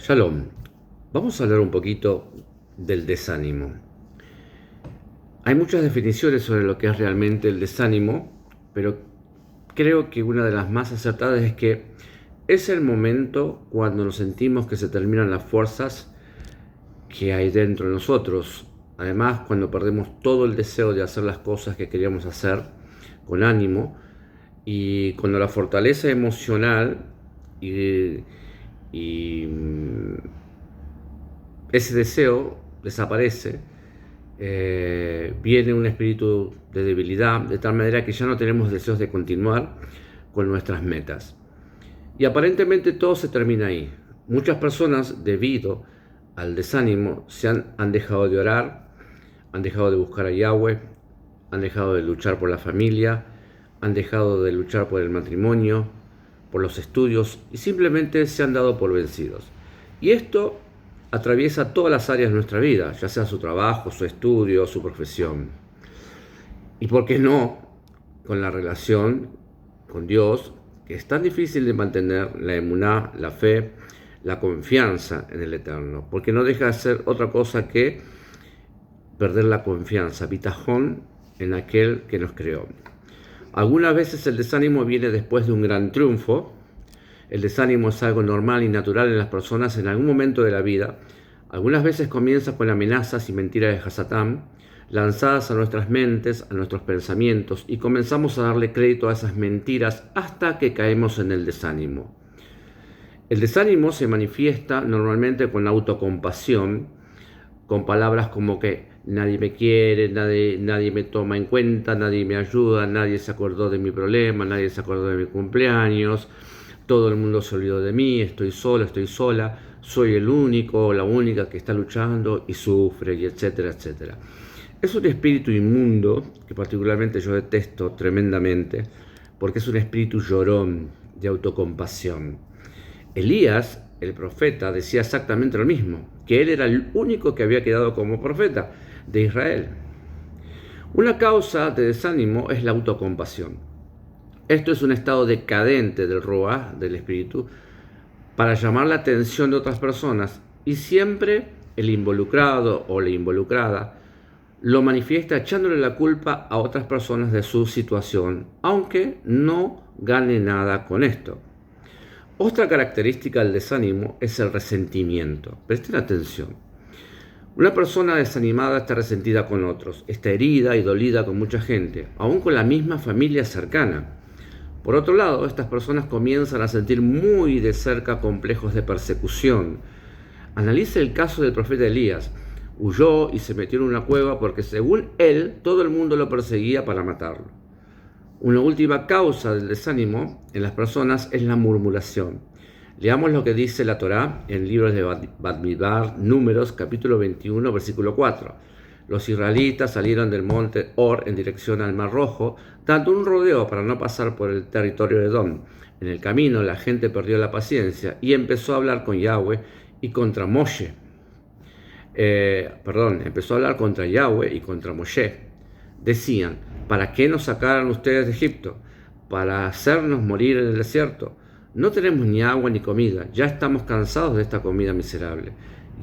Shalom, vamos a hablar un poquito del desánimo. Hay muchas definiciones sobre lo que es realmente el desánimo, pero creo que una de las más acertadas es que es el momento cuando nos sentimos que se terminan las fuerzas que hay dentro de nosotros. Además, cuando perdemos todo el deseo de hacer las cosas que queríamos hacer con ánimo y cuando la fortaleza emocional y ese deseo desaparece, viene un espíritu de debilidad, de tal manera que ya no tenemos deseos de continuar con nuestras metas. Y aparentemente todo se termina ahí. Muchas personas, debido al desánimo, han dejado de orar, han dejado de buscar a Yahweh, han dejado de luchar por la familia, han dejado de luchar por el matrimonio, por los estudios y simplemente se han dado por vencidos. Y esto atraviesa todas las áreas de nuestra vida, ya sea su trabajo, su estudio, su profesión. Y por qué no con la relación con Dios, que es tan difícil de mantener, la emuná, la fe, la confianza en el Eterno, porque no deja de ser otra cosa que perder la confianza, bitajón en aquel que nos creó. Algunas veces el desánimo viene después de un gran triunfo. El desánimo es algo normal y natural en las personas en algún momento de la vida. Algunas veces comienza con amenazas y mentiras de Hasatán, lanzadas a nuestras mentes, a nuestros pensamientos, y comenzamos a darle crédito a esas mentiras hasta que caemos en el desánimo. El desánimo se manifiesta normalmente con la autocompasión, con palabras como que nadie me quiere, nadie me toma en cuenta, nadie me ayuda, nadie se acordó de mi problema, nadie se acordó de mi cumpleaños, todo el mundo se olvidó de mí, estoy solo, estoy sola, soy el único o la única que está luchando y sufre, y etcétera, etcétera. Es un espíritu inmundo que particularmente yo detesto tremendamente porque es un espíritu llorón de autocompasión. Elías, el profeta, decía exactamente lo mismo, que él era el único que había quedado como profeta de Israel. Una causa de desánimo es la autocompasión. Esto es un estado decadente del Ruach, del espíritu, para llamar la atención de otras personas, y siempre el involucrado o la involucrada lo manifiesta echándole la culpa a otras personas de su situación, aunque no gane nada con esto. Otra característica del desánimo es el resentimiento. Presten atención. Una persona desanimada está resentida con otros, está herida y dolida con mucha gente, aún con la misma familia cercana. Por otro lado, estas personas comienzan a sentir muy de cerca complejos de persecución. Analice el caso del profeta Elías. Huyó y se metió en una cueva porque, según él, todo el mundo lo perseguía para matarlo. Una última causa del desánimo en las personas es la murmuración. Leamos lo que dice la Torá en el libro de Bamidbar, Números, capítulo 21, versículo 4. Los israelitas salieron del monte Or en dirección al Mar Rojo, dando un rodeo para no pasar por el territorio de Edom. En el camino la gente perdió la paciencia y empezó a hablar con Yahweh y contra Moshe. Empezó a hablar contra Yahweh y contra Moshe. Decían: ¿para qué nos sacaron ustedes de Egipto? ¿Para hacernos morir en el desierto? No tenemos ni agua ni comida, ya estamos cansados de esta comida miserable.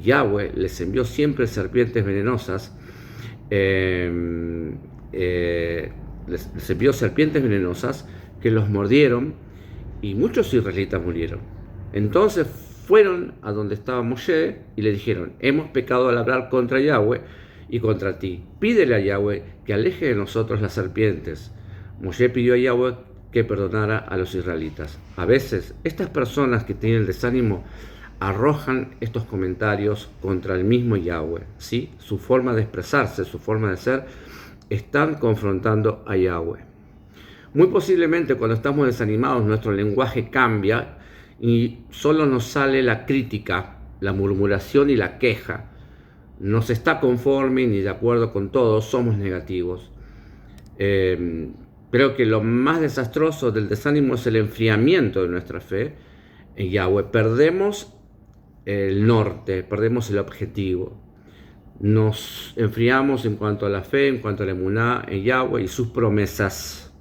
Yahweh les envió siempre serpientes venenosas, les envió serpientes venenosas que los mordieron y muchos israelitas murieron. Entonces fueron a donde estaba Moshe y le dijeron: hemos pecado al hablar contra Yahweh y contra ti. Pídele a Yahweh que aleje de nosotros las serpientes. Moshe pidió a Yahweh que perdonara a los israelitas. A veces, estas personas que tienen el desánimo arrojan estos comentarios contra el mismo Yahweh, ¿sí? Su forma de expresarse, su forma de ser, están confrontando a Yahweh. Muy posiblemente cuando estamos desanimados nuestro lenguaje cambia y solo nos sale la crítica, la murmuración y la queja. No se está conforme ni de acuerdo con todo, somos negativos. Creo que lo más desastroso del desánimo es el enfriamiento de nuestra fe en Yahweh. Perdemos el norte, perdemos el objetivo. Nos enfriamos en cuanto a la fe, en cuanto a la emuná en Yahweh y sus promesas.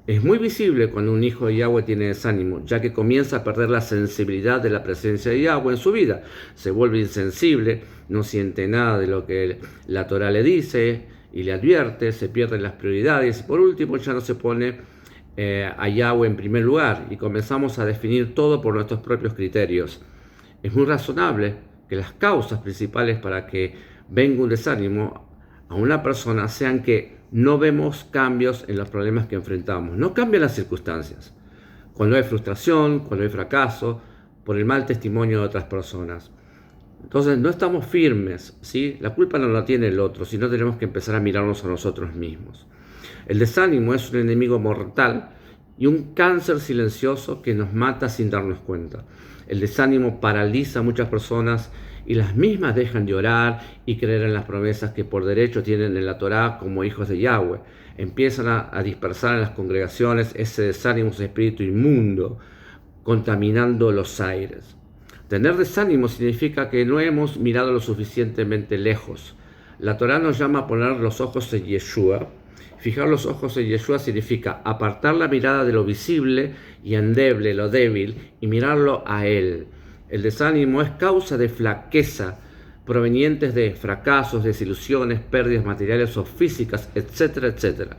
Es muy visible cuando un hijo de Yahweh tiene desánimo, ya que comienza a perder la sensibilidad de la presencia de Yahweh en su vida. Se vuelve insensible, no siente nada de lo que la Torah le dice y le advierte, se pierden las prioridades y por último ya no se pone a Yahweh en primer lugar y comenzamos a definir todo por nuestros propios criterios. Es muy razonable que las causas principales para que venga un desánimo a una persona sean que no vemos cambios en los problemas que enfrentamos. No cambian las circunstancias. Cuando hay frustración, cuando hay fracaso, por el mal testimonio de otras personas. Entonces no estamos firmes, ¿sí? La culpa no la tiene el otro, sino tenemos que empezar a mirarnos a nosotros mismos. El desánimo es un enemigo mortal y un cáncer silencioso que nos mata sin darnos cuenta. El desánimo paraliza a muchas personas y las mismas dejan de orar y creer en las promesas que por derecho tienen en la Torá como hijos de Yahweh. Empiezan a dispersar en las congregaciones ese desánimo, ese espíritu inmundo, contaminando los aires. Tener desánimo significa que no hemos mirado lo suficientemente lejos. La Torá nos llama a poner los ojos en Yeshua. Fijar los ojos en Yeshua significa apartar la mirada de lo visible y endeble, lo débil, y mirarlo a Él. El desánimo es causa de flaqueza provenientes de fracasos, desilusiones, pérdidas materiales o físicas, etcétera, etcétera.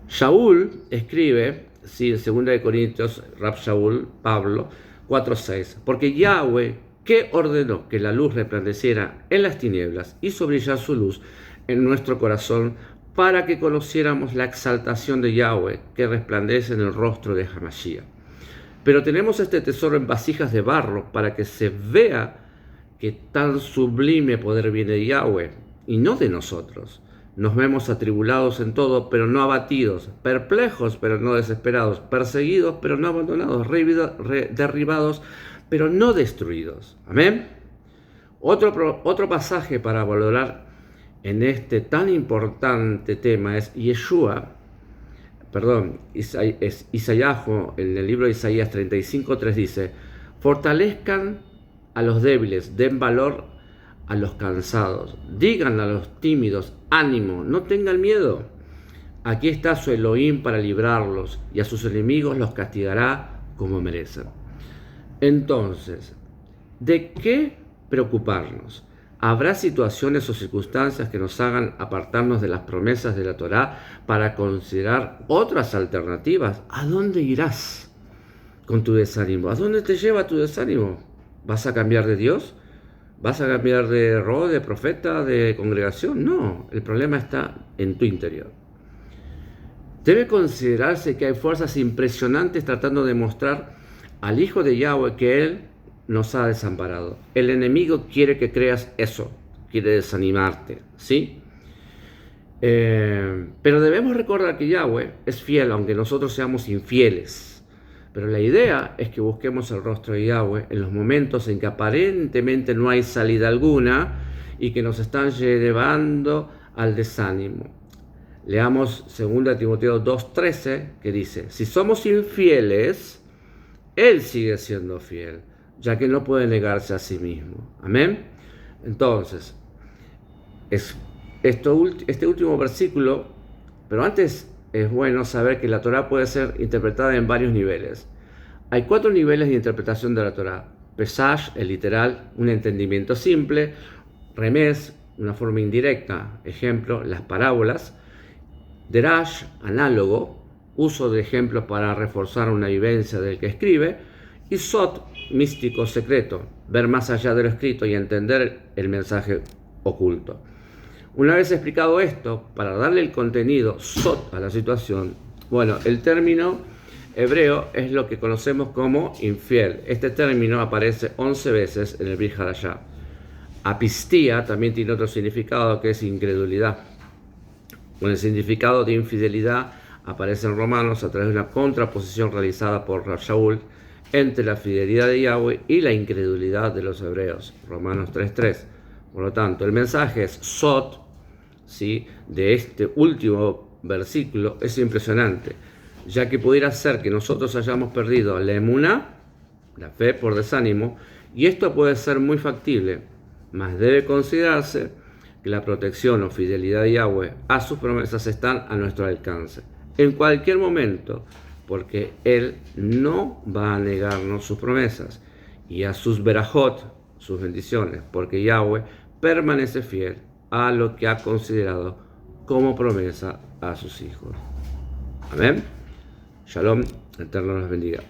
Shaul escribe, sí, en 2 Corintios, Rab Shaul, Pablo, 4:6, porque Yahweh, que ordenó que la luz resplandeciera en las tinieblas, hizo brillar su luz en nuestro corazón para que conociéramos la exaltación de Yahweh que resplandece en el rostro de Hamashiach. Pero tenemos este tesoro en vasijas de barro para que se vea que tan sublime poder viene de Yahweh y no de nosotros. Nos vemos atribulados en todo, pero no abatidos, perplejos, pero no desesperados, perseguidos, pero no abandonados, derribados, pero no destruidos. Amén. Otro pasaje para valorar en este tan importante tema es Isaías, en el libro de Isaías 35:3 dice: fortalezcan a los débiles, den valor a los cansados, digan a los tímidos, ánimo, no tengan miedo. Aquí está su Elohim para librarlos y a sus enemigos los castigará como merecen. Entonces, ¿de qué preocuparnos? ¿Habrá situaciones o circunstancias que nos hagan apartarnos de las promesas de la Torá para considerar otras alternativas? ¿A dónde irás con tu desánimo? ¿A dónde te lleva tu desánimo? ¿Vas a cambiar de Dios? ¿Vas a cambiar de rol, de profeta, de congregación? No, el problema está en tu interior. Debe considerarse que hay fuerzas impresionantes tratando de mostrar al Hijo de Yahweh que Él nos ha desamparado. El enemigo quiere que creas eso, quiere desanimarte, ¿sí? Pero debemos recordar que Yahweh es fiel, aunque nosotros seamos infieles. Pero la idea es que busquemos el rostro de Yahweh en los momentos en que aparentemente no hay salida alguna y que nos están llevando al desánimo. Leamos 2 Timoteo 2:13, que dice: si somos infieles, Él sigue siendo fiel, ya que no puede negarse a sí mismo. Amén. Entonces, este último versículo, pero antes es bueno saber que la Torá puede ser interpretada en varios niveles. Hay 4 niveles de interpretación de la Torá: Pesash, el literal, un entendimiento simple; Remez, una forma indirecta, ejemplo, las parábolas; Derash, análogo, uso de ejemplos para reforzar una vivencia del que escribe; y Sot, místico, secreto, ver más allá de lo escrito y entender el mensaje oculto. Una vez explicado esto, para darle el contenido Sot a la situación, bueno, el término hebreo es lo que conocemos como infiel. Este término aparece 11 veces en el Brit Hadashah. Apistía también tiene otro significado, que es incredulidad. Con el significado de infidelidad aparece en Romanos a través de una contraposición realizada por Rab Shaul entre la fidelidad de Yahweh y la incredulidad de los hebreos, Romanos 3:3. Por lo tanto, el mensaje es Sot, ¿sí?, de este último versículo es impresionante, ya que pudiera ser que nosotros hayamos perdido la emuná, la fe, por desánimo, y esto puede ser muy factible, mas debe considerarse que la protección o fidelidad de Yahweh a sus promesas están a nuestro alcance. en cualquier momento, porque Él no va a negarnos sus promesas y a sus berajot, sus bendiciones, porque Yahweh permanece fiel a lo que ha considerado como promesa a sus hijos. Amén. Shalom, Eterno los bendiga.